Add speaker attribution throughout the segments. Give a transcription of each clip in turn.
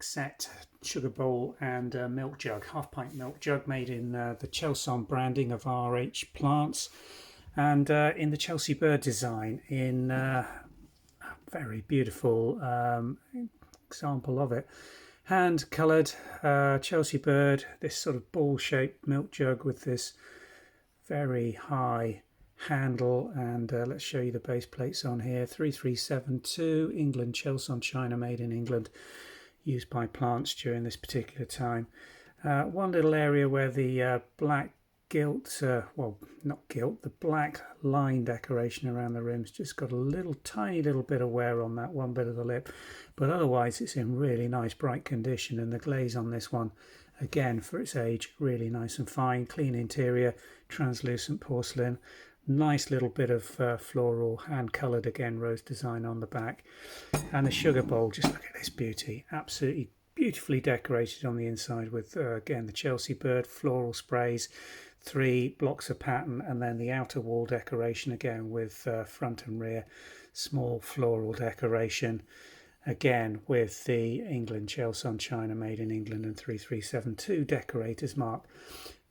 Speaker 1: Asiatic set sugar bowl and milk jug, half-pint milk jug made in the Chelson branding of RH plants, and in the Chelsea bird design in a very beautiful example of it. Hand coloured Chelsea bird, this sort of ball shaped milk jug with this very high handle, and let's show you the base plates on here. 3372 England, Chelson China, made in England, used by plants during this particular time. One little area where the black gilt, well, not gilt, the black line decoration around the rim's just got a little tiny little bit of wear on that one bit of the lip, but otherwise it's in really nice bright condition. And the glaze on this one, again for its age, really nice and fine. Clean interior, translucent porcelain, nice little bit of floral, hand coloured again, rose design on the back. And the sugar bowl, just look at this beauty, absolutely beautifully decorated on the inside with again the Chelsea bird, floral sprays, 3 blocks of pattern, and then the outer wall decoration again with front and rear small floral decoration, again with the England, Chelson China, made in England, and 3372 decorators mark.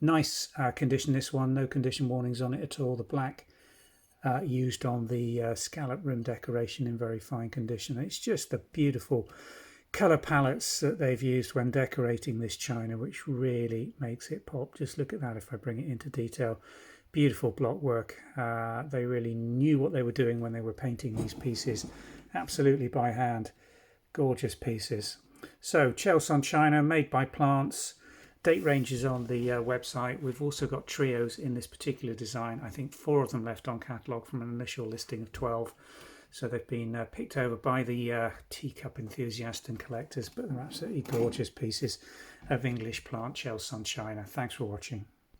Speaker 1: Nice condition this one, no condition warnings on it at all. The black used on the scallop rim decoration in very fine condition. It's just the beautiful colour palettes that they've used when decorating this china, which really makes it pop. Just look at that if I bring it into detail. Beautiful block work. They really knew what they were doing when they were painting these pieces, absolutely by hand. Gorgeous pieces. So Chelson China, made by plants. Date ranges on the website. We've also got trios in this particular design. I think 4 of them left on catalogue from an initial listing of 12. So they've been picked over by the teacup enthusiasts and collectors, but they're absolutely gorgeous pieces of English plant Chelson China. Thanks for watching.